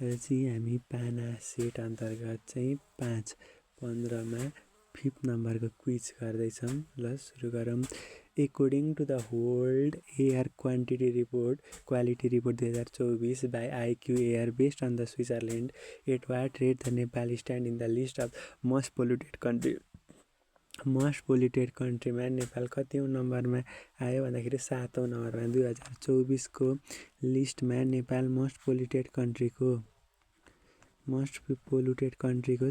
र चाहिँ हामी पाना सेट अन्तर्गत चाहिँ 5:15 5th नम्बरको क्विज गर्दैछौँ। ल सुरु गरौँ। According to the World Air Quantity Report, Quality Report 2024 by IQ Air based on the Switzerland, at what rate the Nepal stand in the list of most polluted country? Most polluted कन्ट्रीमा नेपाल कतिौँ नम्बरमा आयो भन्दाखेरि 7औं नम्बरमा 2024को लिस्टमा Nepal most polluted कन्ट्रीको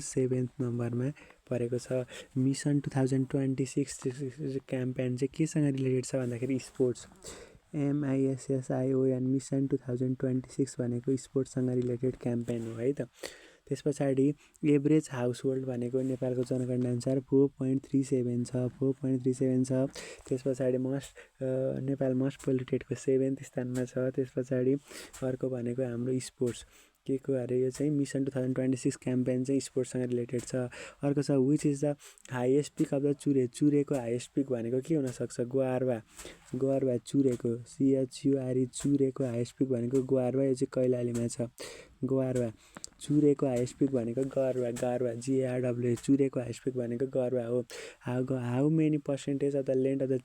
7th नम्बरमा परेको छ। मिसन 2026 क्याम्पेन चाहिँ केसँग रिलेटेड छ भन्दाखेरि स्पोर्ट्स, MISSION मिसन 2026 भनेको स्पोर्ट्ससँग रिलेटेड क्याम्पेन हो है त। त्यस पछाडि एभरेज हाउस होल्ड भनेको नेपालको जनगणना अनुसार 4.37 छ, 4.37 छ। त्यस पछाडि नेपाल मोस्ट पोल्युटेडको 7th स्थानमा छ। त्यस पछाडि अर्को भनेको हाम्रो स्पोर्ट्स के को अरे यो चाहिँ मिसन 2026 क्याम्पेन चाहिँ स्पोर्ट्ससँग रिलेटेड छ। अर्को छ which is the highest peak of the Chure, चुरेको हाइएस्ट पिक भनेको के हुनसक्छ? गोआर्वा चुरेको CHURE चुरेको हाइएस्ट पिक भनेको गोआर्वा, यो चाहिँ कैलालीमा छ। गोआर्वा चुरेको हाइएस्ट पिक भनेको गारवा GARW, चुरेको हाइएस्ट पिक भनेको गारवा हो। How many percentage of the land of the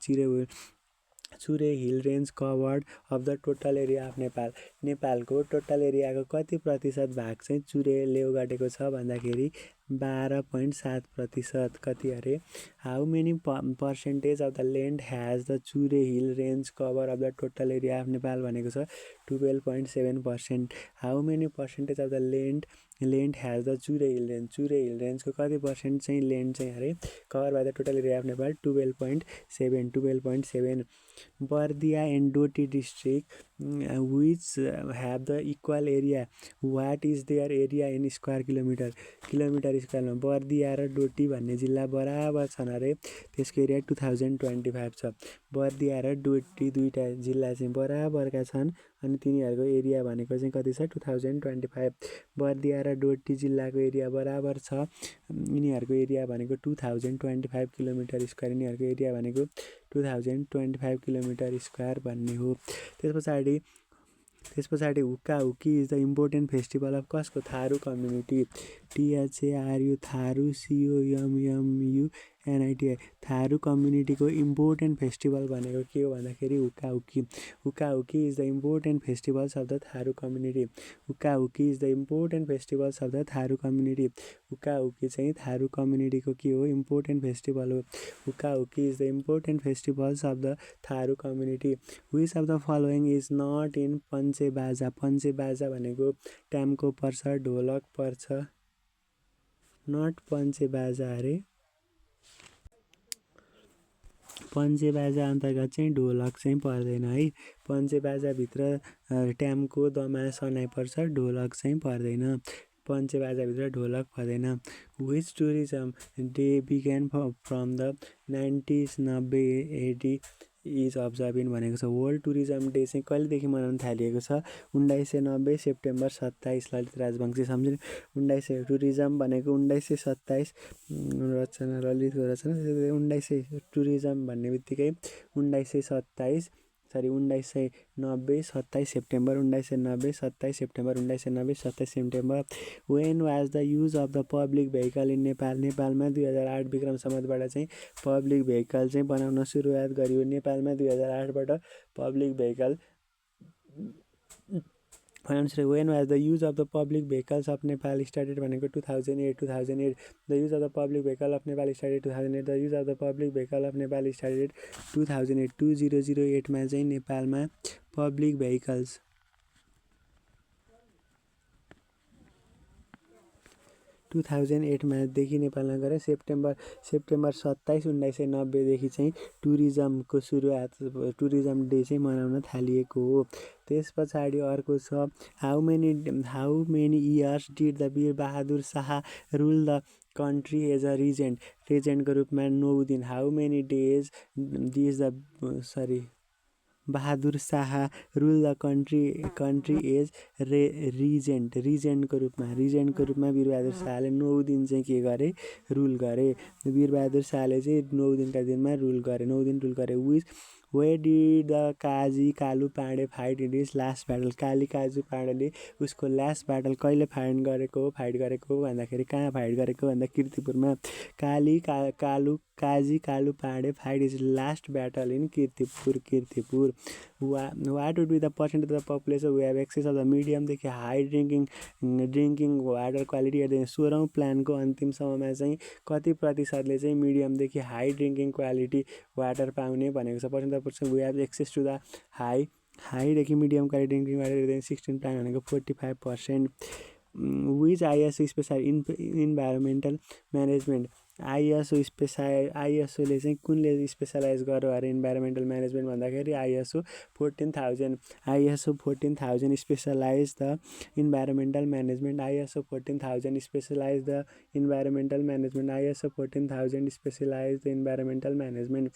Chure hill range covered of the total area of Nepal, नेपालको टोटल एरियाको कति प्रतिशत भाग चाहिँ चुरेले ओगटेको छ भन्दाखेरि 12.7%। कति अरे? How many percentage of the land has the Chure hill range cover of the total area of Nepal भनेको छ 12.7%। How many percentage of the land has the Chure hill रेन्जको कति पर्सेन्ट चाहिँ ल्यान्ड चाहिँ अरे cover by the total area of Nepal 12.7। Bardiya and Doti district which have the equal area, what is their area in square kilometre स्क्वायरमा? बर्दिया र डोटी भन्ने जिल्ला बराबर छन् अरे, त्यसको एरिया 2025 छ। बर्दिया र डोटी दुईवटा जिल्ला चाहिँ बराबरका छन् अनि तिनीहरूको एरिया भनेको चाहिँ कति छ? 2025। बर्दिया र डोटी जिल्लाको एरिया बराबर छ, यिनीहरूको एरिया भनेको 2025 किलोमिटर स्क्वायर, यिनीहरूको एरिया भनेको 2025 किलोमिटर स्क्वायर भन्ने हो। त्यस पछाडि हुक्का हुक्की is the important festival of कसको? Tharu community, THARU Tharu COMMUNITI Tharu कम्युनिटीको इम्पोर्टेन्ट फेस्टिभल भनेको के हो भन्दाखेरि हुक्का हुक्की is the important festivals of the Tharu community. हुक्का हुक्की is the important festivals of the Tharu community. हुक्का हुक्की चाहिँ थारू कम्युनिटीको के हो? इम्पोर्टेन्ट फेस्टिभल हो। हुक्का हुक्की is the important festivals of the Tharu community. Which of the following is not in Panchebaja, पन्चेबाजा भनेको ट्याम्को पर्छ, ढोलक पर्छ, नट पन्चेबाजा अरे। पन्चेबाजा अन्तर्गत चाहिँ ढोलक चाहिँ पर्दैन है। पन्चेबाजाभित्र ट्याम्को दमा सनाइ पर्छ, ढोलक चाहिँ पर्दैन। पन्चेबाजाभित्र ढोलक पर्दैन। Which tourism day began from the 90s AD is observing भनेको छ। वर्ल्ड टुरिज्म डे चाहिँ कहिलेदेखि मनाउन थालिएको छ? 1990 सेप्टेम्बर 27। ललित राजवंशी सम्झिनु। 1900 टुरिज्म भनेको 1927 रचना, ललितको रचना। 1900 टुरिज्म भन्ने बित्तिकै 1927 1990 27 September 1990 27 September 1990 27 September. When was the use of the public vehicle in Nepal, नेपालमा 2008 विक्रम सम्वतबाट चाहिँ पब्लिक भेहिकल चाहिँ बनाउन सुरुवात गरियो। नेपालमा 2008बाट public vehicle when was the use of the public vehicles of Nepal started भनेको 2008 the use of the public vehicle of Nepal started 2008 the use of the public vehicle of Nepal started 2008 2008मा चाहिँ नेपालमा पब्लिक भेहिकल्स 2008मा देखि नेपालमा गएर सेप्टेम्बर 27 1990 चाहिँ टुरिज्मको सुरुवात, टुरिज्म डे चाहिँ मनाउन थालिएको हो। त्यस पछाडि अर्को छ how many years did the Bir Bahadur Shah rule the country as a रेजेन्टको रूपमा 9 दिन। How many days Bahadur Shah rule the country as रिजेन्टको रूपमा वीरबहादुर शाहले 9 दिन चाहिँ के गरे? रुल गरे। वीरबहादुर शाहले चाहिँ 9 दिनका दिनमा रुल गरे, 9 दिन रुल गरे। Where did the Kaji Kalu Pande fight in his last battle. Kali Kaju पाँडेले उसको लास्ट ब्याटल कहिले फाइट गरेको भन्दाखेरि कहाँ फाइट गरेको भन्दा किर्तिपुरमा। Kaji Kalu Pande fight is last battle in Kirtipur. What would be the percentage of the population we have access of the मिडियमदेखि हाई ड्रिङ्किङ वाटर क्वालिटी हेर्दै 16औँ प्लानको अन्तिम समयमा चाहिँ कति प्रतिशतले चाहिँ मिडियमदेखि हाई ड्रिङ्किङ क्वालिटी वाटर पाउने भनेको छ। Percent we have access to the हाईदेखि मिडियम क्वालिटी ड्रिङ्किङ वाटर हेर्दै 16 प्लान भनेको 45%। Which ISO special environmental management. आइएसओले चाहिँ कुनले स्पेसलाइज गर्यो अरे इन्भाइरोमेन्टल म्यानेजमेन्ट भन्दाखेरि ISO 14000 specialise the environmental management. ISO 14000 specialise the environmental management. ISO 14000 specialise the environmental management.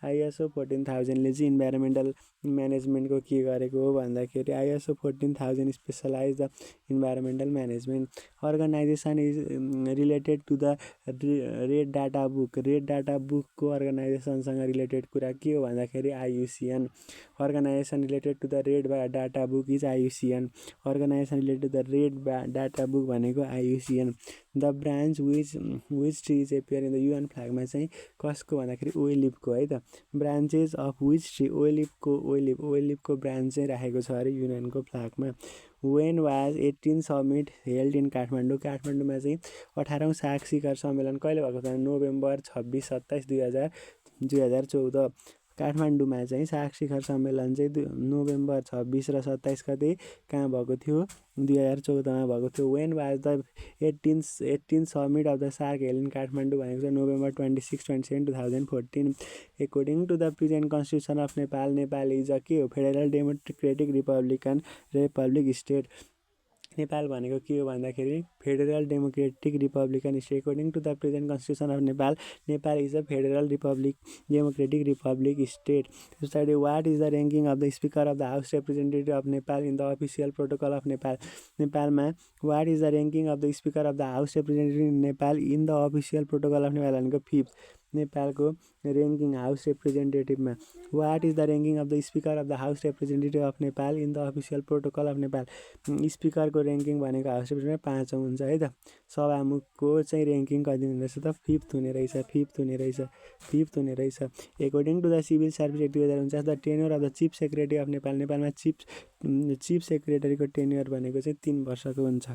ISO 14000ले चाहिँ इन्भाइरोमेन्टल म्यानेजमेन्टको के गरेको हो भन्दाखेरि ISO 14000 specialise the environmental management. Organisation is related to the red data book. Red data बुकको अर्गनाइजेसनसँग related कुरा के हो भन्दाखेरि IUCN. Organisation related to the red data book is IUCN. Organisation related to the red data book भनेको IUCN. The branch which tree is appear in the UN फ्ल्यागमा चाहिँ कसको भन्दाखेरि ओइलिभको है त। ब्रान्चेस अफ विच ट्री ओइलिभको branch चाहिँ राखेको छ अरे युएनको फ्ल्यागमा। When was 18 summit held in Kathmandu. काठमाडौँमा चाहिँ 18औँ साग शिखर सम्मेलन कहिले भएको छ? नोभेम्बर 26-27 2014। काठमाडौँमा चाहिँ साग शिखर सम्मेलन चाहिँ नोभेम्बर 26 र 27 गते कहाँ भएको थियो? 2014मा भएको थियो। When was the 18 summit of the SAARC held in Kathmandu भनेको छ November 26-27 2014। According to the present constitution of Nepal, Nepal is a के हो? Federal democratic republic state. Nepal भनेको के हो भन्दाखेरि federal democratic republican state. According to the present constitution of Nepal, Nepal is a federal democratic republic state. पछाडि what is the ranking of the speaker of the house representative of Nepal in the official protocol of Nepal. नेपालमा what is the ranking of the speaker of the house representative in Nepal in the official protocol of Nepal भनेको 5th। नेपालको ranking house रिप्रेजेन्टेटिभमा what is the ranking of the speaker of the house representative of Nepal in the official protocol of Nepal. स्पिकरको ranking भनेको house representative 5औँ हुन्छ है त। सभामुखको चाहिँ ऱ्याङ्किङ कति हुने रहेछ त? 5th हुने रहेछ। According to the civil service act 2049 the tenure of the chief secretary of Nepal. नेपालमा चिफ सेक्रेटरीको टेन्योर भनेको चाहिँ 3 वर्षको हुन्छ।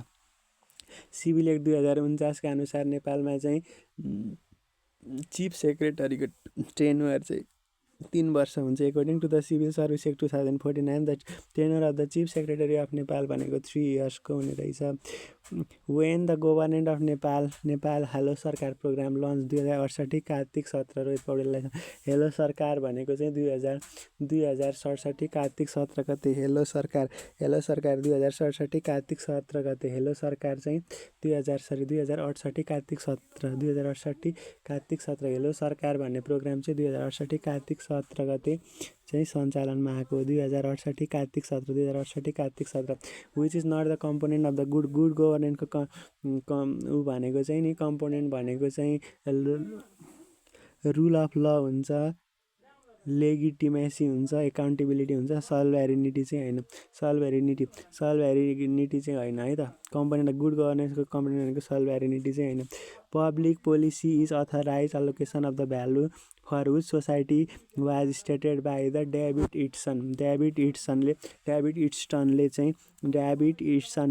सिभिल एक्ट 2049 का अनुसार नेपालमा चाहिँ चिफ सेक्रेटरीको टेन्योर चाहिँ 3 वर्ष हुन्छ। According to the civil service act 2049 the tenure of the chief secretary of Nepal भनेको 3 इयर्सको हुने रहेछ। When the government of Nepal hello Sarkar program launch 2068 कार्तिक 17 रोहित पौडेललाई। हेलो सरकार भनेको चाहिँ 2067 कार्तिक 17 गते हेलो सरकार 2067 कार्तिक 17 गते हेलो सरकार चाहिँ 2068 कार्तिक 17 हेलो सरकार भन्ने प्रोग्राम चाहिँ 2068 कार्तिक 17 गते चाहिँ सञ्चालनमा आएको। 2068 कार्तिक 17 which is not the component of the good गभर्नेन्सको ऊ भनेको चाहिँ नि कम्पोनेन्ट भनेको चाहिँ रुल अफ ल हुन्छ, लेगिटिमेसी हुन्छ, एकाउन्टेबिलिटी हुन्छ। सल्भेरिनिटी चाहिँ होइन है त। कम्पोनेन्ट अफ गुड गभर्नेन्सको कम्पोनेन्ट भनेको सल्भेरिनिटी चाहिँ होइन। Public policy is authorise allocation of the value for which society was stated by the David इट्सनले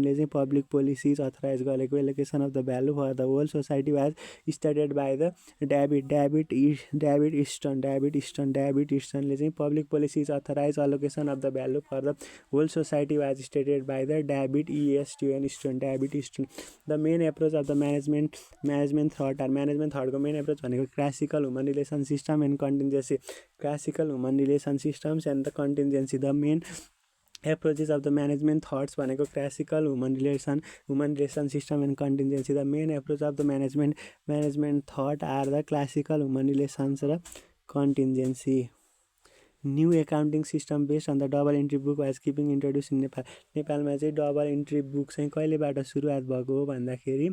चाहिँ पब्लिक पोलिसी इज अथराइज गरेको। Allocation of the value for the whole society was stated by the David इट्सनले चाहिँ public policy is authorise allocation of the value for the whole society was stated by the David इट्सन। The main approach of the management thought management थटको main approach भनेको classical human relation system and contingency. Classical human relation systems and the contingency. The main approaches of the management thoughts भनेको classical human relation system and contingency. The main approach of the management thought are the classical human relations र contingency. New accounting system based on the double entry book was keeping introduce in Nepal. नेपालमा चाहिँ double entry book चाहिँ कहिलेबाट सुरुवात भएको हो भन्दाखेरि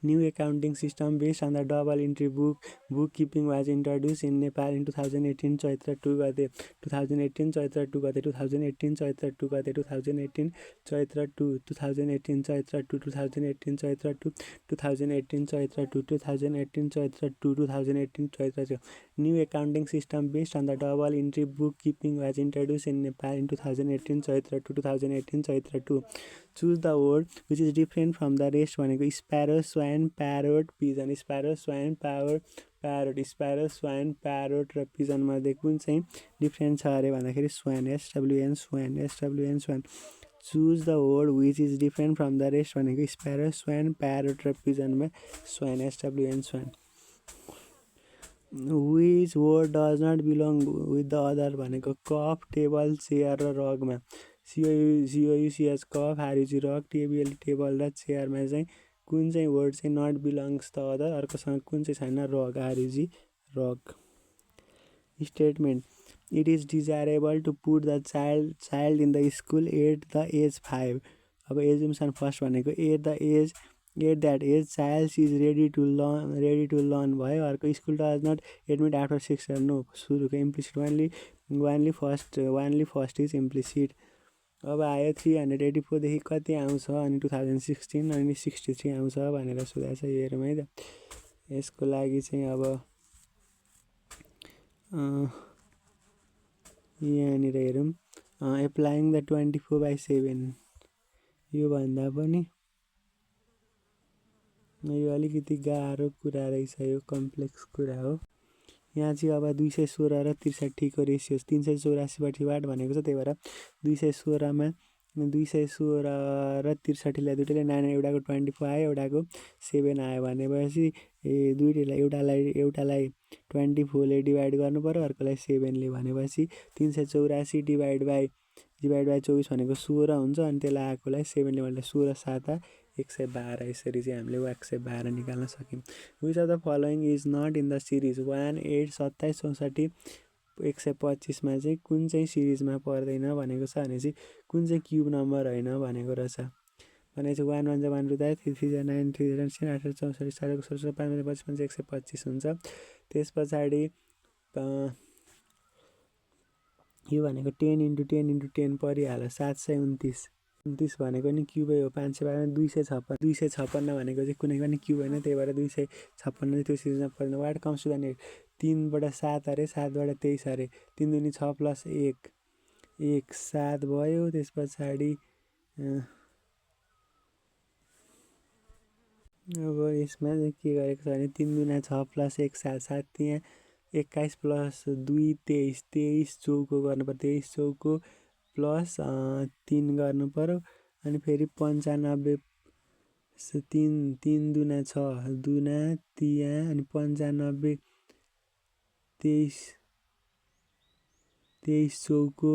New accounting system based on the double entry bookkeeping was introduced in Nepal in 2018 चैत्र 2 गते 2018 चैत्र 2 गते 2018 चैत्र 2 गते 2018 चैत्र 2 2018 चैत्र 2 2018 चैत्र 2 2018 चैत्र 2 2018 चैत्र 2 2018 चैत्र 2 New accounting system based on the double entry bookkeeping was introduced in Nepal in 2018 Chaitra 2 2018 Chaitra 2 Choose the word which is different from the rest भनेको sparrow, swan, parrot, pigeon. Sparrow, swan, parrot, sparrow, swan, parrot र pigeon मध्ये कुन चाहिँ different छ अरे भन्दाखेरि swan, SWN, swan, SWN, swan. Choose the word which is different from the rest भनेको sparrow, swan, parrot र pigeon मा swan, SWN, swan. Which word does not belong with the other भनेको cup, table, chair र rug मा COUCH couch, RUG rug, TABL table र चेयरमा चाहिँ कुन चाहिँ वर्ड चाहिँ नट बिलोङ्स द अदर अर्कोसँग कुन चाहिँ छैन rug RUG rug. Statement it is desirable to put the child in the school at the age 5. अब एजुम्सन फर्स्ट भनेको at that age child is ready to learn भयो. अर्को school does not admit after 6 year no सुरुको implicit only first is implicit. अब आयो 384 देखि कति आउँछ अनि 2016 अनि 63 आउँछ भनेर सोधेको छ यो हेरौँ है त. यसको लागि चाहिँ अब यहाँनिर हेरौँ एप्लाइङ द 24/7 यो भन्दा पनि यो अलिकति गाह्रो कुरा रहेछ, यो कम्प्लेक्स कुरा हो. यहाँ चाहिँ अब 216 र 63 को रेसियो 384 वाट भनेको छ, त्यही भएर 216 र 63लाई दुइटैले 9 एउटाको 24 आयो एउटाको 7 आयो भनेपछि एउटालाई 24 ले डिभाइड गर्नु पर्यो अर्कोलाई 7 ले भनेपछि 384 डिभाइड बाई 24 भनेको 16 हुन्छ अनि त्यसलाई आएकोलाई 7 ले भन्दा 16 7 112 यसरी चाहिँ हामीले 112 निकाल्न सक्यौँ. Which of the following is not in the series 1 8 27 64 125 मा चाहिँ कुन चाहिँ सिरिजमा पर्दैन भनेको छ भने चाहिँ कुन चाहिँ क्युब नम्बर होइन भनेको रहेछ. भने चाहिँ 1 1 1 रुदा 3 3 9 3 10 8 64 7 16 5 25 125 हुन्छ. त्यस पछाडि यो भनेको 10 × 10 × 10 परिहाल्यो 729 भनेको नि क्युबै हो. 512 256 भनेको चाहिँ कुनै पनि क्युब होइन, त्यही भएर 256 त्यो सिरिजमा पर्दैन. What comes to the next 3 बाट 7 अरे 7 बाट 23 अरे 3 दुनी 6 + 1 7 भयो. त्यस पछाडि अब यसमा चाहिँ के गरेको छ भने 3 दुना 6 + 1 7 7 त्यहाँ 21 + 2 23 23 चौको गर्नु पर्यो 23 चौको प्लस 3 गर्नु पर्यो अनि फेरि 95 3 दुना 6 दुना त्यहाँ अनि 95 23 चौको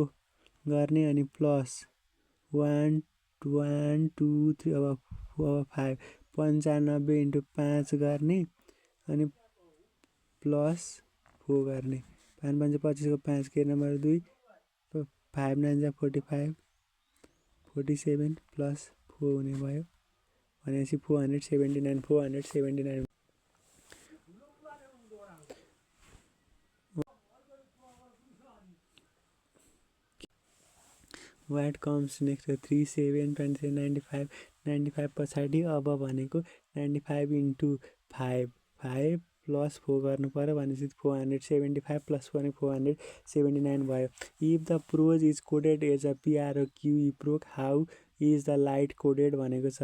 गर्ने अनि प्लस 1 1 2 3 अब 5 95 × 5 गर्ने अनि प्लस 4 गर्ने 5 5 25 को 5 के नम्बर 2 5 9 45 47 प्लस 4 हुने भयो भनेपछि 479 वाट कम्स नेक्स्ट 3 7 23 95 पछाडि अब भनेको 95 × 5 5 प्लस 4 गर्नु पर्यो भनेपछि 475 प्लस 4 479 भयो. If the prose is coded as a PROQE प्रोक how is the light coded भनेको छ.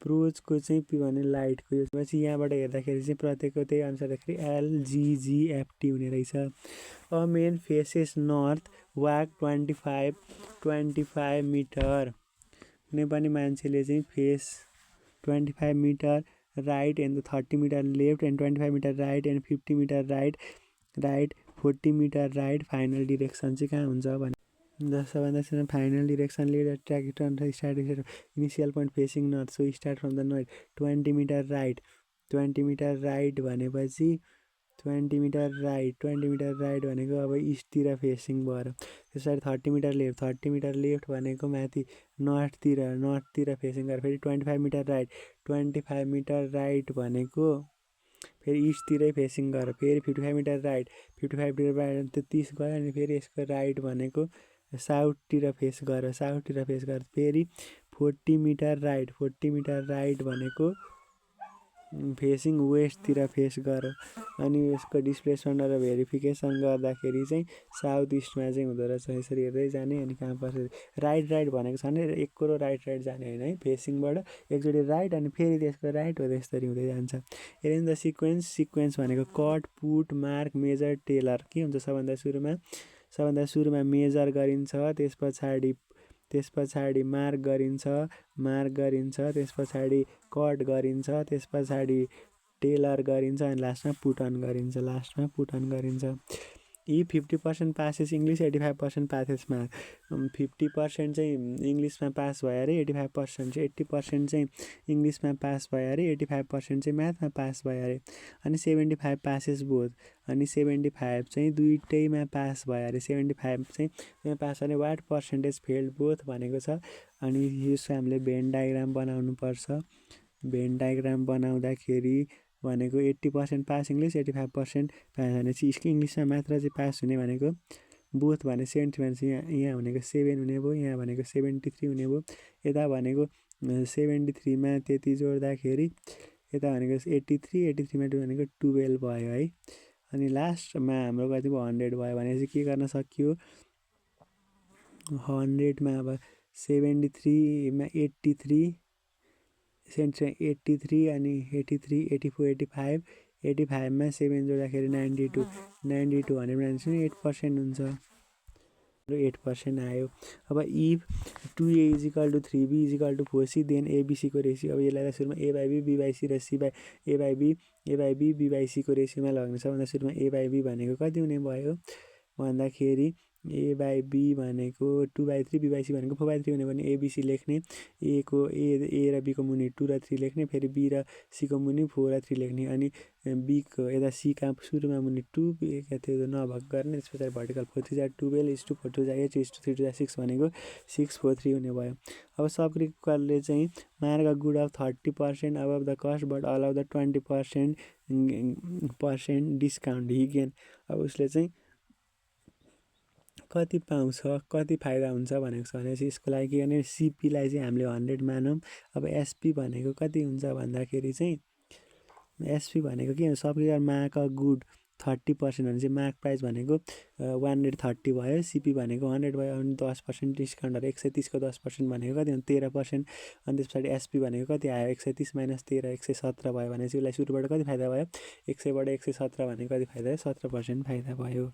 प्रोजको चाहिँ भने लाइटको यो पछि यहाँबाट हेर्दाखेरि चाहिँ प्रत्येकको त्यही अनुसार LGGFT हुने रहेछ. A man faces north walk 25 metre कुनै पनि मान्छेले चाहिँ face 25 metre right and 30 metre left and 25 metre right and 50 metre right 40 metre right final direction चाहिँ कहाँ हुन्छ भने सबभन्दा final direction lead track return start initial point facing north so start from the north 20 metre right भनेपछि 20 metre right भनेको अब इस्टतिर facing भएर त्यस पछाडि 30 मिटर लेफ्ट भनेको माथि नर्थतिर फेसिङ गरेर फेरि 25 मिटर राइट भनेको फेरि इस्टतिरै फेसिङ गरेर फेरि 55 मिटर राइट 55 मिटर राइट त 30 गयो अनि फेरि यसको राइट भनेको साउथतिर फेस गरेर फेरि 40 मिटर राइट भनेको फेसिङ वेस्टतिर फेस गर अनि यसको डिस्प्लेसमेन्ट र भेरिफिकेसन गर्दाखेरि चाहिँ साउथ इस्टमा चाहिँ हुँदो रहेछ। यसरी हेर्दै जाने अनि कहाँ पर्छ राइट भनेको छ भने एक कुरो राइट जाने होइन है, फेसिङबाट एकचोटि राइट अनि फेरि त्यसको राइट हो त्यसरी हुँदै जान्छ। एरेन्ज द सिक्वेन्स भनेको cut put mark major tailor के हुन्छ सबभन्दा सुरुमा मेजर गरिन्छ, त्यस पछाडि मार्क गरिन्छ, त्यस पछाडि कट गरिन्छ, त्यस पछाडि टेलर गरिन्छ अनि लास्टमा पुट अन गरिन्छ। यी 50% पासेस इङ्ग्लिस 85% पासेस म्याथ। 50% चाहिँ इङ्ग्लिसमा पास भयो अरे, 80% चाहिँ इङ्ग्लिसमा पास भयो अरे, 85% चाहिँ म्याथमा पास भयो अरे। अनि 75 पासेस बोथ अनि 75 चाहिँ दुइटैमा पास भयो अरे, 75 चाहिँ पास भने वाट पर्सेन्टेज फेल्ड बोथ भनेको छ। अनि यसको हामीले भेन डायग्राम बनाउनुपर्छ। भेन डायग्राम बनाउँदाखेरि भनेको 80% पास इङ्ग्लिस 85% पास भनेपछि इङ्ग्लिसमा मात्र चाहिँ पास हुने भनेको बोथ भने 70 भनेपछि यहाँ भनेको 7 हुने भयो, यहाँ भनेको 73 हुने भयो। यता भनेको 73मा त्यति जोड्दाखेरि यता भनेको 83मा 2 भनेको 12 भयो है। अनि लास्टमा हाम्रो कति भयो 100 भयो भनेपछि के गर्न सकियो 100मा अब 73मा 83 अनि 83 84 85मा 7 जोड्दाखेरि 92 100 8% हुन्छ, 8% आयो। अब if 2a = 3b = 4c then एबिसीको ratio. अब यसलाई सुरुमा a/b b/c र a/b b/c को रेसियोमा लगाउने छ भन्दा सुरुमा a/b भनेको कति हुने भयो भन्दाखेरि a/b भनेको 2/3 b/c भनेको 4/3 हुने भने एबिसी लेख्ने, ए र बीको मुनि 2 र 3 लेख्ने, फेरि बी र सीको मुनि 4 र 3 लेख्ने अनि बीको यता सीका सुरुमा मुनि 2 त्यो नभग गर्ने, त्यस पछाडि vertical 4 3 = 12 is to 4 2 8 is to 3 2 6 भनेको 643 हुने भयो। अब सबग्रुपले चाहिँ mark a good of 30% अबभ the cost but allow the 20% discount Hee gain. अब उसले चाहिँ कति पाउँछ कति फाइदा हुन्छ भनेको छ भनेपछि यसको लागि के गर्ने सिपीलाई चाहिँ हामीले 100 मानौँ। अब एसपी भनेको कति हुन्छ भन्दाखेरि चाहिँ एसपी भनेको के सबैजना मार्क अ गुड 30% भने चाहिँ मार्क प्राइस भनेको 130 भयो, सिपी भनेको 100 भयो अनि 10% डिस्काउन्ट 130 को 10% भनेको कति हुन्छ 13%। अनि त्यस पछाडि एसपी भनेको कति आयो 130 - 13 117 भयो भनेपछि उसलाई सुरुबाट कति फाइदा भयो 100 बाट 117 भनेको कति फाइदा 17% फाइदा भयो।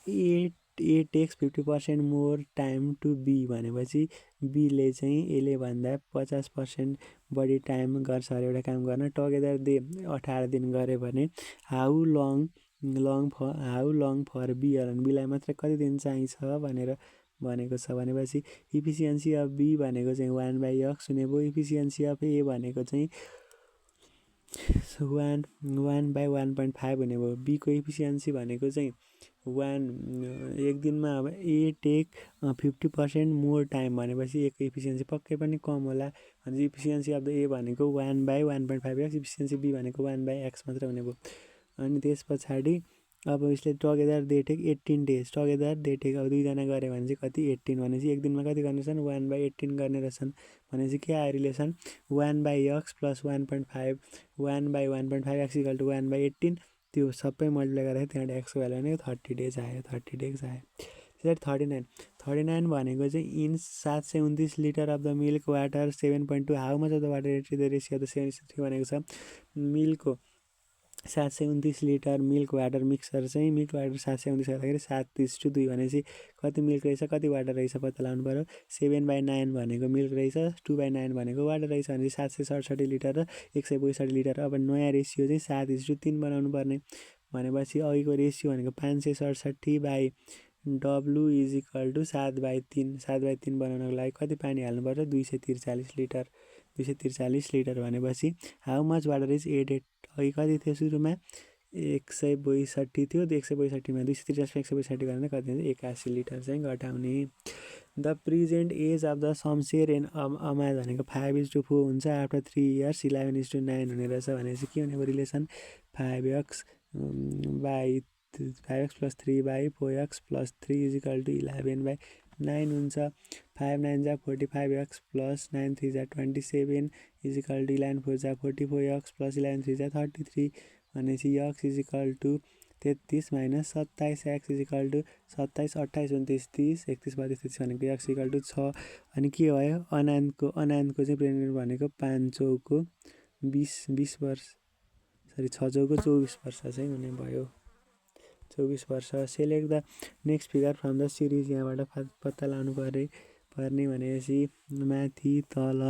A takes 50% more time to be भनेपछि बीले चाहिँ एले भन्दा 50% बढी टाइम गर्छ अरे एउटा काम गर्न। टुगेदर दे 18 दिन गऱ्यो भने हाउ लङ फर बी बीलाई मात्र कति दिन चाहिन्छ भनेर भनेको छ भनेपछि इफिसियन्सी अफ बी भनेको चाहिँ 1/x हुने भयो। इफिसियन्सी अफ ए भनेको चाहिँ 1/1.5 हुने भयो। बीको इफिसियन्सी भनेको चाहिँ एक दिनमा अब ए टेक 50% मोर टाइम भनेपछिएको इफिसियन्सी पक्कै पनि कम होला भनेपछि इफिसियन्सी अफ द ए भनेको 1/1.5x, इफिसियन्सी बी भनेको 1/x मात्र हुने भयो। अनि त्यस पछाडि अब यसले together they take 18 days together they take अब दुईजना गऱ्यो भने चाहिँ कति 18 भनेपछि एक दिनमा कति गर्ने रहेछन् 1/18 गर्ने रहेछन् भनेपछि के आयो रिलेसन 1/x + 1.5 1/1.5x = 1/18 त्यो सबै मल्टिप्लाई गरेर त्यहाँबाट एक्सको भ्यालु भनेको 30 डेज आयो। त्यसरी 39 भनेको चाहिँ in 729 litre of the milk water 7.2 how much of the water the ratio of the 73 भनेको छ मिल्कको 729 लिटर मिल्क वाटर मिक्सर चाहिँ मिल्क वाटर 729 गर्दाखेरि 7:2 भनेपछि कति मिल्क रहेछ कति वाटर रहेछ पत्ता लगाउनु पऱ्यो। 7/9 भनेको मिल्क रहेछ 2/9 भनेको वाटर रहेछ भनेपछि 767 लिटर र 162 लिटर। अब नयाँ रेसियो चाहिँ 7:3 बनाउनु पर्ने भनेपछि अघिको रेसियो भनेको 567/W = 7/3 7/3 बनाउनको लागि कति पानी हाल्नु पर्छ 243 लिटर भनेपछि how much water is added अघि कति थियो सुरुमा 162 थियो, 162मा 263 गर्ने कति हुन्छ 81 लिटर चाहिँ घटाउने। The present age of the Shamsher and अमाज भनेको 5:4 हुन्छ। आफ्टर 3 इयर्स 11:9 हुने रहेछ भनेपछि के हुने relation 5x by 5x + 3/4x + 3 = 11/9 हुन्छ। 5 9 जा 45x + 9 3 जा 27 = 11 4 जा 44x + 11 3 जा 33 भनेपछि x = 33 - 27x = 27 28 29 30 31 32 33 भनेको x = 6। अनि के भयो अनान्तको चाहिँ प्रेग्नेन्ट भनेको 5 चौको 20 वर्ष सरी 6 चौको 24 वर्ष चाहिँ हुने भयो, 24 वर्ष। Select the next figure from the series, यहाँबाट पत्ता लगाउनु पर्ने भनेपछि माथि तल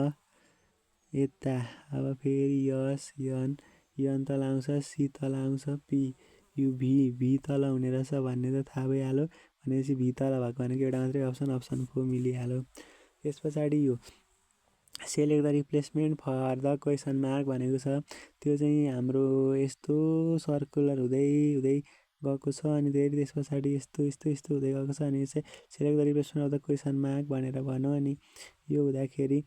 यता। अब फेरि यस यन तल आउँछ, सी तल आउँछ, पी यु भी तल हुने रहेछ भन्ने त थाहा भइहाल्यो भनेपछि भी तल भएको भनेको एउटा मात्रै अप्सन 4 मिलिहाल्यो। त्यस पछाडि यो select the replacement for the question mark भनेको छ, त्यो चाहिँ हाम्रो यस्तो सर्कुलर हुँदै गएको छ अनि फेरि त्यस पछाडि यस्तो हुँदै गएको छ अनि चाहिँ select the replacement of the question mark भनेर भनौँ। अनि यो हुँदाखेरि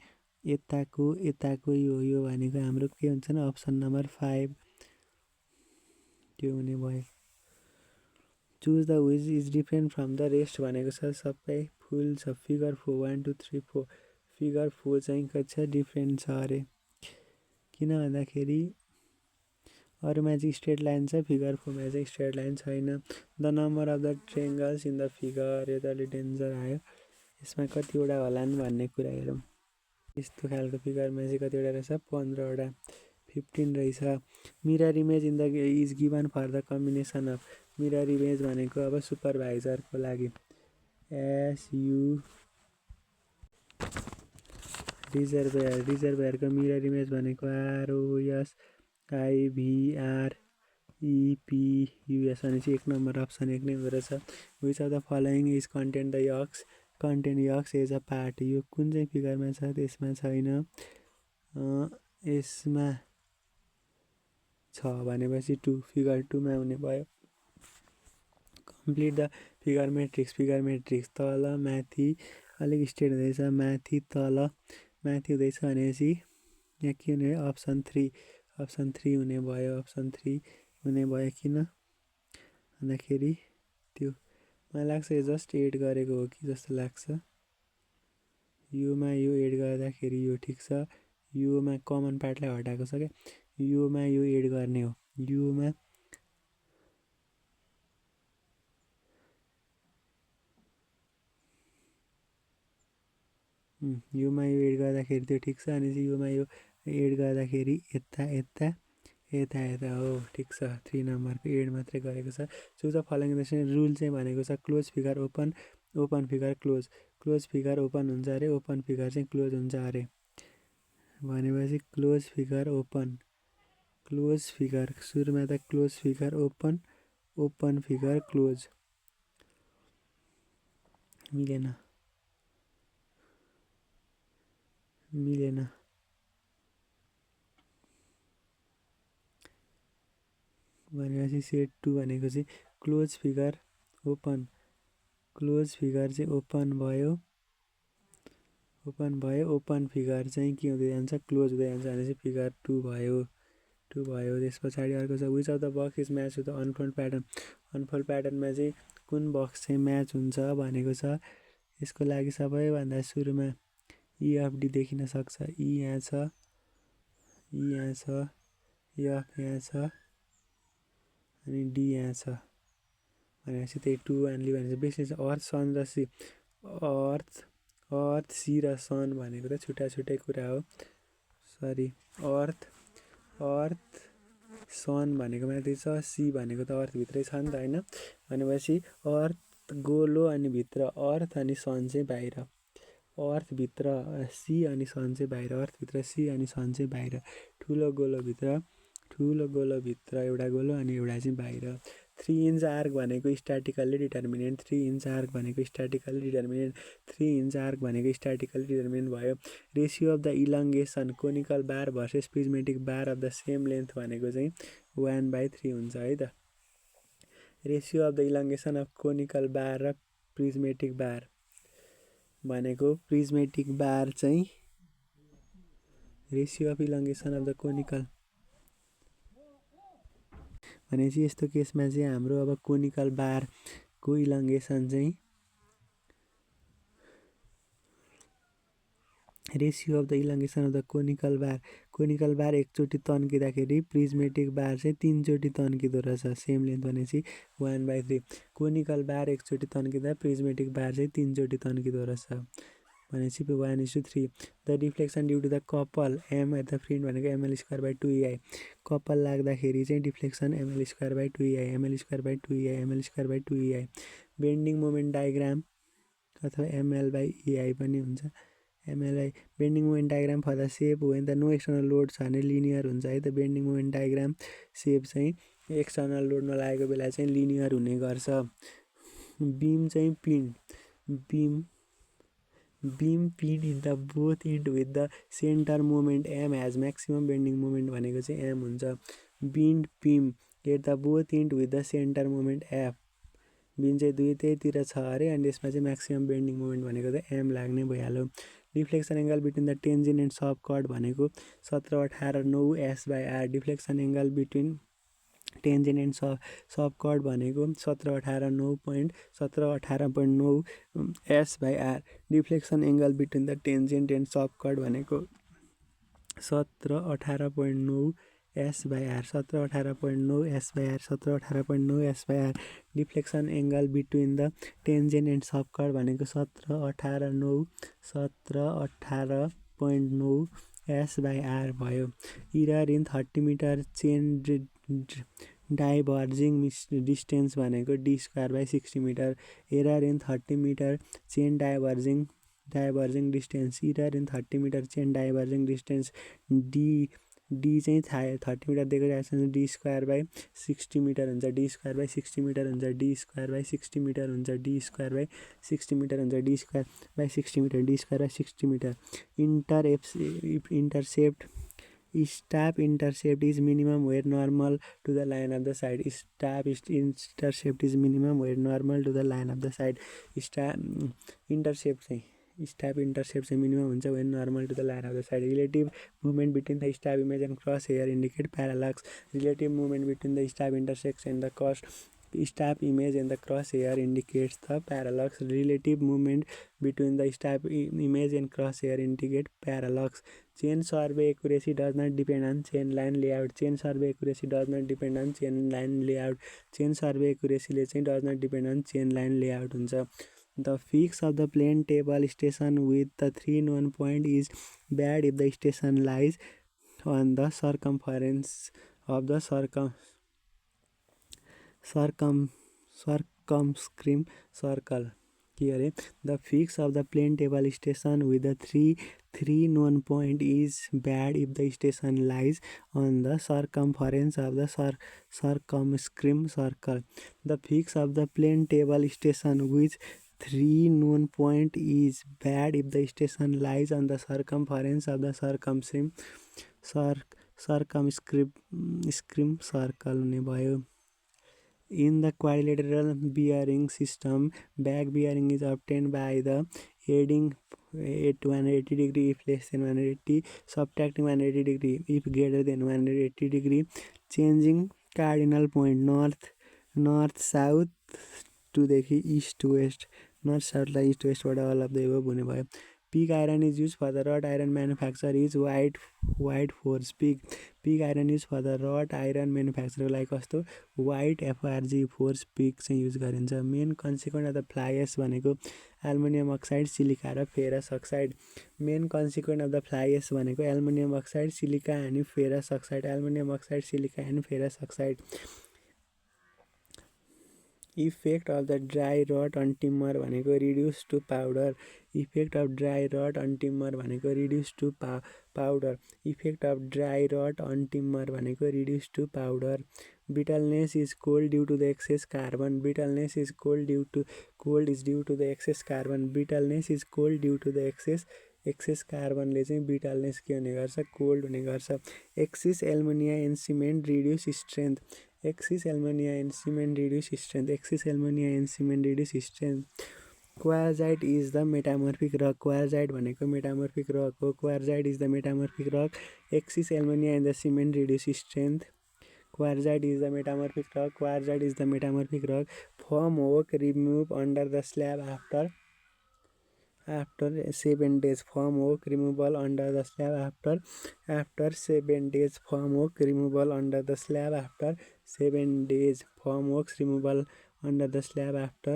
यताको यो भनेको हाम्रो के हुन्छ नि अप्सन नम्बर 5 त्यो हुने भयो। Choose the which is different from the rest भनेको छ, सबै फुल छ। फिगर 4 1 2 3 4 फिगर 4 चाहिँ कति छ डिफ्रेन्ट छ अरे, किन भन्दाखेरि अरूमा चाहिँ स्ट्रेट लाइन छ, फिगर 4मा चाहिँ स्ट्रेट लाइन छैन। The number of the triangles in the figure, यो त अलि डेन्जर आयो, यसमा कतिवटा होलान् भन्ने कुरा हेरौँ। यस्तो खालको फिगरमा चाहिँ कतिवटा रहेछ 15वटा 15 रहेछ। Mirror image in the is given for the combination of, mirror image भनेको अब सुपरभाइजरको लागि एसयु रिजर्भयरको मिरर इमेज भनेको आरओएस आइभिआर इपियुएस भनेपछि 1 नम्बर अप्सन 1 नै हुँदो रहेछ। Which of the following is content the यक्स एज अ पार्ट, यो कुन चाहिँ फिगरमा छ त्यसमा छैन, यसमा छ भनेपछि 2 फिगर 2मा हुने भयो। कम्प्लिट द फिगर मेट्रिक्स तल माथि अलिक स्ट्रेट हुँदैछ, माथि तल माथि हुँदैछ भनेपछि यहाँ के हुने अप्सन 3 हुने भयो, किन भन्दाखेरि त्यो मलाई लाग्छ यो जस्ट एड गरेको हो कि जस्तो लाग्छ, योमा यो एड गर्दाखेरि यो ठिक छ, योमा कमन पार्टलाई हटाएको छ क्या, योमा यो एड गर्ने हो, योमा यो एड गर्दाखेरि त्यो ठिक छ। अनि चाहिँ योमा यो एड गर्दाखेरि यता हो ठिक छ, 3 नम्बरको एड मात्रै गरेको छ। चुज द फलोइङ रुल चाहिँ भनेको छ close figure open figure close figure open हुन्छ अरे, ओपन फिगर चाहिँ क्लोज हुन्छ अरे भनेपछि क्लोज फिगर सुरुमा त close figure open figure close मिलेन भनेपछि सेट 2 भनेको चाहिँ क्लोज फिगर चाहिँ ओपन भयो, ओपन फिगर चाहिँ के हुँदै जान्छ क्लोज हुँदै जान्छ भनेपछि फिगर 2 भयो। त्यस पछाडि अर्को छ which of the box is match with the unfold प्याटर्नमा चाहिँ कुन बक्स चाहिँ म्याच हुन्छ भनेको छ। यसको लागि सबैभन्दा सुरुमा इएफडी देखिन सक्छ, ई यहाँ छ, एफ यहाँ छ अनि डी यहाँ छ भनेपछि त्यही 2 वानली भनेपछि बेसी छ। अर्थ सन र सी, अर्थ सी र सन भनेको त छुट्टै कुरा हो, सरी अर्थ सन भनेको माथि छ, सी भनेको त अर्थभित्रै छ नि त होइन, भनेपछि अर्थ गोलो अनि भित्र अर्थ अनि सन चाहिँ बाहिर, अर्थभित्र सी अनि सन चाहिँ बाहिर, अर्थभित्र सी अनि सन चाहिँ बाहिर, ठुलो गोलोभित्र एउटा गोलो अनि एउटा चाहिँ बाहिर। 3 इन्च आर्क भनेको स्ट्याटिकल्ली डिटर्मिनेन्ट 3 इन्च आर्क भनेको स्ट्याटिकल्ली डिटर्मिनेन्ट 3 इन्च आर्क भनेको स्ट्याटिकल्ली डिटर्मिनेन्ट भयो। Ratio of the elongation conical bar versus prismatic bar of the same length भनेको चाहिँ 1/3 हुन्छ है त। Ratio of the elongation of conical bar र प्रिजमेटिक बार भनेको प्रिजमेटिक बार चाहिँ ratio of elongation of the conical भनेपछि यस्तो केसमा चाहिँ हाम्रो अब कोनिकल बारको इलङ्गेसन चाहिँ ratio of the elongation of the conical bar एकचोटि तन्किँदाखेरि प्रिजमेटिक बार चाहिँ 3 चोटि तन्किँदो रहेछ सेम लेन्थ भनेपछि 1/3। कोनिकल बार एकचोटि तन्किँदा प्रिजमेटिक बार चाहिँ 3 चोटि तन्किँदो रहेछ भनेपछि 1:3। The deflection due to the couple M at the free end भनेको ml²/2ei कपल लाग्दाखेरि चाहिँ deflection ml²/2ei ml²/2ei bending moment diagram अथवा ml/ei पनि हुन्छ ml bending moment diagram for the shape when the no external load छ भने linear हुन्छ है त। बेन्डिङ मोमेन्ट डायग्राम सेप चाहिँ एक्सटर्नल लोड नलागेको बेला चाहिँ लिनियर हुने गर्छ। बिम चाहिँ beam pin in the both end with the centre moment M has maximum bending moment भनेको चाहिँ एम हुन्छ। Beam pinned at the both end with the centre moment F beam चाहिँ दुईतिर छ अरे अनि यसमा चाहिँ म्याक्सिमम बेन्डिङ मोमेन्ट भनेको चाहिँ एम लाग्ने भइहाल्यो। Deflection angle between the tangent and sub cut भनेको 17/18 S/R deflection angle between tangent and sub cut भनेको 17/18.9 S/R deflection angle between the tangent and sub cut भनेको 17/18.9 S/R 17/18.9 S/R 17/18.9 S/R deflection angle between the tangent and sub cut भनेको 17/18.9 S/R भयो। Error in 30 metre chain diverging distance भनेको d²/60 metre. Error in 30 metre chain diverging distance error in 30 metre chain diverging distance D चाहिँ 30 metre दिएको छ d²/60 metre हुन्छ d²/60 metre हुन्छ d²/60 metre हुन्छ d²/60 metre हुन्छ d²/60 metre d²/60 metre. Intercept staff intercept is minimum where normal to the line of the side staff intercept is minimum where normal to the line of the side staff intercept चाहिँ minimum हुन्छ when normal to the line of the side. Relative movement between the staff image and cross hair indicate parallax relative movement between the staff intersects and the कस्ट staff image and the crosshair indicates the parallax. Relative movement between the staff image and crosshair indicate parallax. Chain survey accuracy does not depend on chain line layout. Chain survey accuracy does not depend on chain line layout. Chain survey accuracy does not depend on chain line layout हुन्छ। The fix of the plane table station with the 3 known point is bad if the station lies on the circumference of the circumscribe circle. Here the fix of the plane table station with the three known point is bad if the station lies on the circumference of the circumscribe circle. The fix of the plane table station with 3 known point is bad if the station lies on the circumference of the circumscribe circle हुने भयो। In the quadrilateral bearing system, back bearing is obtained by the adding at 180 degree if less than 180, subtracting 180 degree if greater than 180 degree, changing cardinal point north south to देखि east to west, north south लाई east west बाट all of the above हुने भयो। Pig iron is used for the wrought iron manufacture is white force pig iron is for the wrought iron manufacture like कस्तो white FRG force pig चाहिँ use गरिन्छ। Main consequent of the fly ash भनेको aluminium oxide silica र ferrous oxide. Main consequent of the fly ash भनेको aluminium oxide silica अनि ferrous oxide aluminium oxide silica and ferrous oxide. Effect of the dry rot on timber भनेको reduce to powder. Effect of dry rot on timber भनेको reduce to powder. Effect of dry rot on timber भनेको reduce to powder. Brittleness is cold due to the excess carbon. Brittleness is cold due to the excess carbon. Brittleness is cold due to the excess कार्बनले चाहिँ brittleness के हुने गर्छ cold हुने गर्छ excess alumina and cement reduce strength excess alumina and cement reduce strength excess alumina and cement reduce strength quartzite is the metamorphic rock quartzite भनेको metamorphic rock हो quartzite is the metamorphic rock excess alumina and the cement reduce strength quartzite is the metamorphic rock quartzite is the metamorphic rock form work remove under the slab after 7 days form work removal under the slab after 7 days form work removal under the slab after 7 days form works removal under the slab after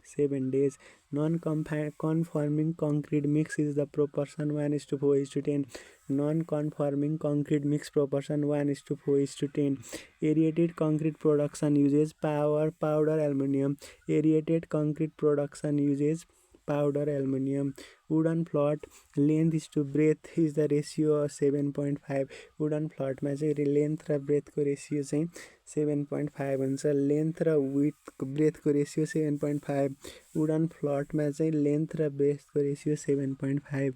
7 days non-conforming concrete mix is the proportion 1:4:10 non-conforming concrete mix proportion 1:4:10 aerated concrete production uses powder aluminum aerated concrete production uses powder aluminum wooden plot length is to breadth is the ratio of 7.5 wooden plot मा चाहिँ length र breadth को ratio चाहिँ 7.5 हुन्छ length र width breadth को ratio 7.5 wooden plot मा चाहिँ length र breadth को ratio 7.5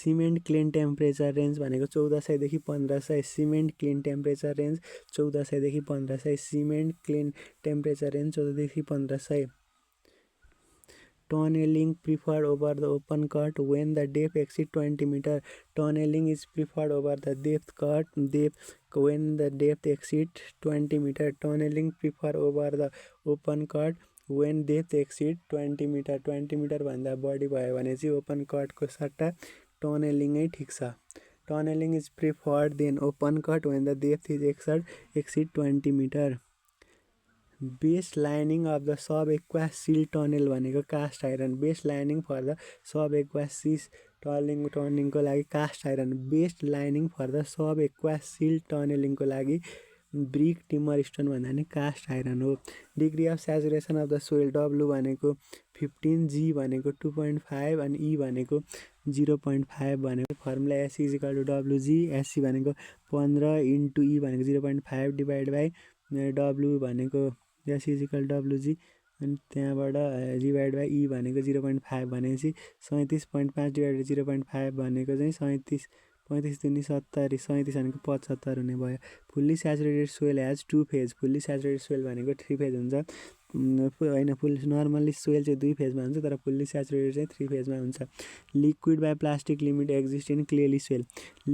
cement clean temperature range भनेको 1400 देखि 1500 सिमेन्ट क्लिन टेम्परेचर रेन्ज 1400 देखि 1500 सिमेन्ट क्लिन टेम्परेचर रेन्ज 1400 देखि 1500 Tunneling preferred over the open cut when the depth exceeds 20 meter. Tunneling is preferred over the depth when the depth exceeds 20 meter. Tunneling preferred over the open cut when depth exceeds 20 meter. 20 meter भन्दा बढी भयो भने चाहिँ open कटको सट्टा टनलिङ नै ठिक छ. Tunneling is preferred then open cut when the depth is exceed 20 meter. Base lining of the subaqueous seal tunnel भनेको cast iron base lining for the subaqueous seal टनलिङको लागि cast iron base lining for the subaqueous seal टनलिङको लागि brick timber stone भन्दा नि cast iron हो degree of saturation of the soil W भनेको 15 जी भनेको 2.5 अनि ई भनेको 0.5 भनेको formula SC is equal to WG SC भनेको 15 इन्टु ई भनेको 0.5 डिभाइड बाई डब्लु भनेको एससी इजिकल डब्लुजी अनि त्यहाँबाट डिभाइड बाई ई भनेको 0.5 भनेपछि 37.5 डिभाइड 0.5 भनेको चाहिँ 35 दुनी 70 37 भनेको 75 हुने भयो fully saturated soil has 2 phase fully saturated soil भनेको 3 फेज हुन्छ हैन फुल नर्मली सोइल चाहिँ 2 फेजमा हुन्छ तर फुल्ली स्याचुरेटेड चाहिँ 3 फेजमा हुन्छ liquid by plastic limit exist in clayey soil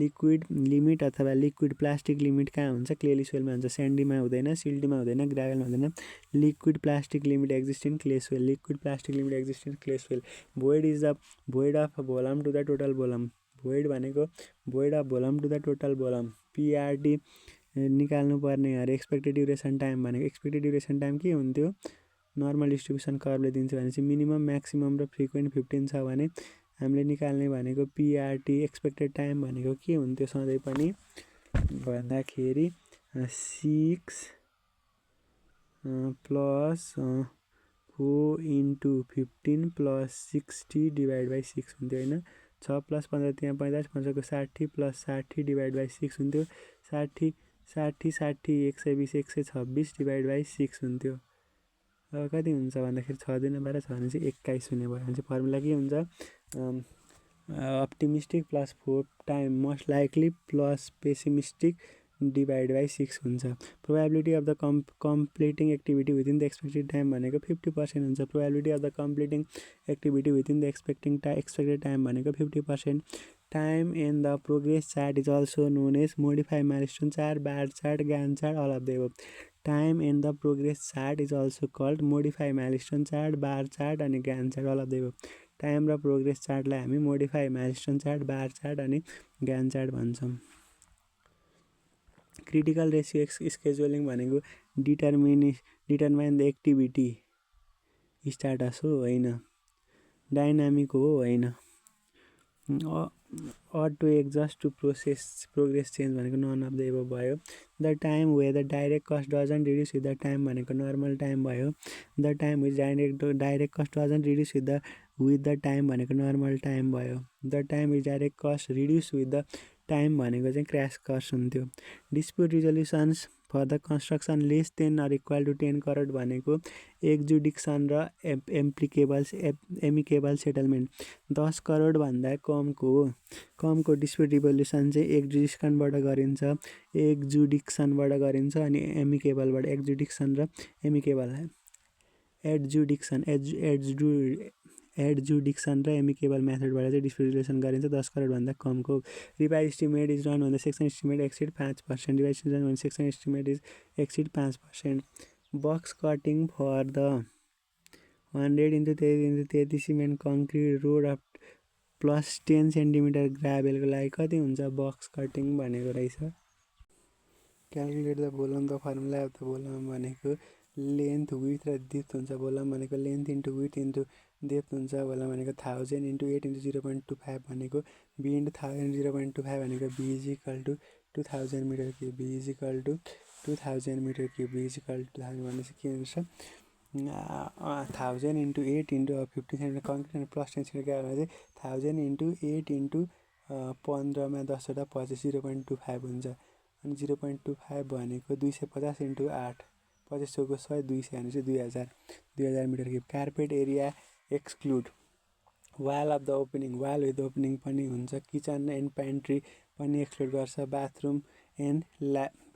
liquid limit अथवा लिक्विड प्लास्टिक लिमिट कहाँ हुन्छ क्लेली सोइलमा हुन्छ स्यान्डीमा हुँदैन सिल्टीमा हुँदैन ग्राभलमा हुँदैन liquid plastic limit exist in clay soil liquid plastic limit exist in clay soil void is the void of volume to the total volume void भनेको void of volume to the total volume PRD निकाल्नु पर्ने अरे expected duration time भनेको expected duration time के हुन्थ्यो normal distribution कर्भले दिन्छ भनेपछि minimum maximum र फ्रिक्वेन्ट 15 छ भने हामीले निकाल्ने भनेको पिआरटी एक्सपेक्टेड टाइम भनेको के हुन्थ्यो सधैँ पनि भन्दाखेरि 6 plus 4 into 15 plus 60 divide by 6 हुन्थ्यो होइन 6 प्लस 15 त्यहाँ 45 15को 60 प्लस 60 डिभाइड बाई 6 हुन्थ्यो 60 120 126 डिभाइड बाई 6 हुन्थ्यो अब कति हुन्छ भन्दाखेरि 6 दुनी 12 छ भने चाहिँ 21 हुने भयो भने चाहिँ फर्मुला के हुन्छ optimistic plus 4 time most likely plus pessimistic divide by 6 हुन्छ probability of the completing activity within the expected time भनेको 50% हुन्छ probability of the completing activity within the expected time भनेको 50% time in the progress chart is also known as modify milestone chart bar chart gantt chart all of the above time in the progress chart is also called modify milestone chart bar chart अनि gantt chart all of the above time र progress चार्टलाई हामी modify milestone chart bar chart अनि gantt chart भन्छौँ critical ratio स्केड्युलिङ भनेको determine the activity status हो होइन dynamic हो होइन auto adjust to progress change भनेको नन अफ द एबभ भयो the time way the direct cost doesn't reduce with the time भनेको नर्मल टाइम भयो the time with direct cost doesn't reduce with the time भनेको normal time भयो the time with direct cost reduce with the time भनेको चाहिँ crash कर्स हुन्थ्यो। Dispute resolutions for the construction less than or equal to 10 crore भनेको एक्जुडिक्सन र amicable settlement 10 करोडभन्दा कमको dispute resolution चाहिँ एक्जुडिक्सनबाट गरिन्छ अनि एमिकेबलबाट एक्जुडिक्सन र एमिकेबल एडजुडिक्सन र एमिकेबल मेथडबाट चाहिँ डिस्प्युट रिजोल्युसन गरिन्छ 10 करोडभन्दा कमको। रिभाइज इस्टिमेट इज रन भन्दा section estimate exceed 5%। Revise run भन्दा section estimate is exceed 5%। Box cutting for the 100 into 30 cement concrete road of plus 10 centimetre ग्राभेलको लागि कति हुन्छ बक्स कटिङ भनेको रहेछ। Calculate the volume the formula of the volume भनेको length width र depth हुन्छ। भोल्युम भनेको length into width into depth हुन्छ। भोल्युम भनेको 1000 इन्टु 8 इन्टु 0.25 भनेको बी इन्टु 1000 0.25 भनेको B is equal to 2000 metre cube. B is equal to 2000 metre cube. B is equal to 2000 भनेपछि के हुन्छ 1000 इन्टु 8 इन्टु 50 सेन्टिमिटर कङ्क्रिट अनि plus 10 centimetre भने चाहिँ 1000 इन्टु 8 इन्टु 15मा 10वटा 25 0.25 हुन्छ। अनि 0.25 भनेको 250 इन्टु 8 25 चौको 100 200 भनेपछि 2000 metre cube. Carpet area exclude wall of the opening wall with opening पनि हुन्छ। किचन एन्ड पेन्ट्री पनि एक्सक्लुड गर्छ।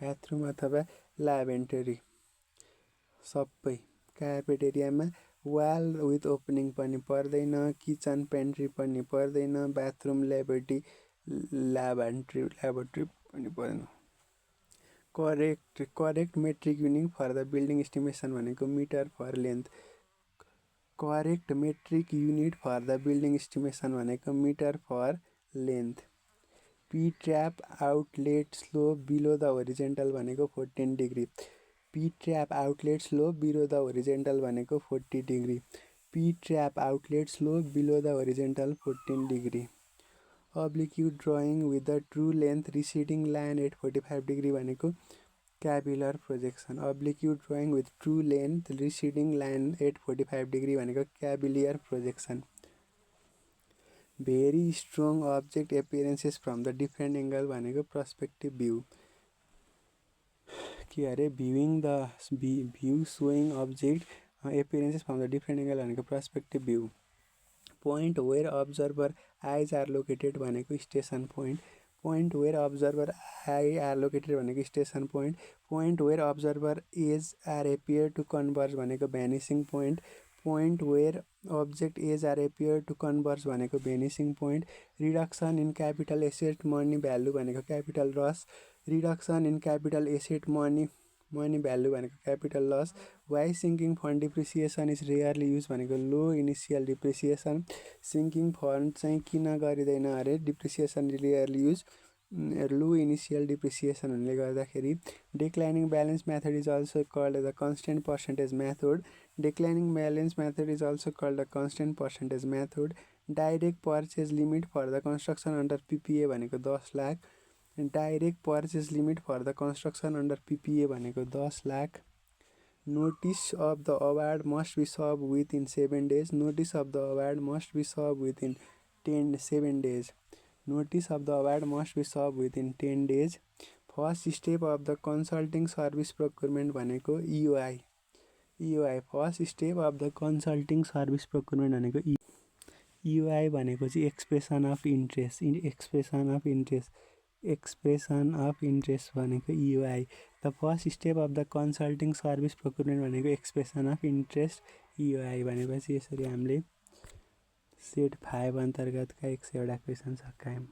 बाथरुम अथवा ल्याबोरेटरी सबै। कार्पेट एरियामा वाल विथ ओपनिङ पनि पर्दैन, किचन पेन्ट्री पनि पर्दैन, बाथरुम ल्याबोरेटरी पनि पर्दैन। Correct metric unit for the building estimation भनेको metre for length. Correct metric unit for the building estimation भनेको metre for length. P trap outlet slope below the horizontal भनेको 14 degree. P trap outlet slope below the horizontal भनेको 40 degree. P trap outlet slope below the horizontal 14 degree. Oblique drawing with the true length receding line at 45 degree भनेको cavalier projection. अब्लिक्युट drawing with true length receding line at 45 degree भनेको cavalier projection. Very strong object appearances from the different angle भनेको perspective view. के अरे view showing object appearances from the different angle भनेको perspective view. Point where observer eyes are located भनेको station point. Point where observer eye are located भनेको station point. Point where observer edge are appear to converge भनेको vanishing point. Point where object edge are appear to converge भनेको vanishing point. Reduction in capital asset money value भनेको capital loss. Reduction in capital asset money value भनेको capital loss. Why sinking fund depreciation is rarely use भनेको low initial depreciation. Sinking fund चाहिँ किन गरिँदैन अरे depreciation rarely use low initial depreciation हुनाले गर्दाखेरि। Declining balance method is also called the constant percentage method. Declining balance method is also called the constant percentage method. Direct purchase limit for the construction under PPA भनेको 10 lakh. Direct purchase limit for the construction under PPA भनेको 10 lakh. Notice of the award must be serve within 7 days। Notice of the award must be serve within 7 days। Notice of the award must be serve within 10 days। First step of the consulting service procurement भनेको EOI. First step of the consulting service procurement भनेको EOI भनेको चाहिँ expression of interest भनेको EOI. The first step of the consulting service procurement भनेको expression of interest EOI भनेपछि यसरी हामीले set 5 अन्तर्गतका 100 वटा क्वेसन सकायौँ।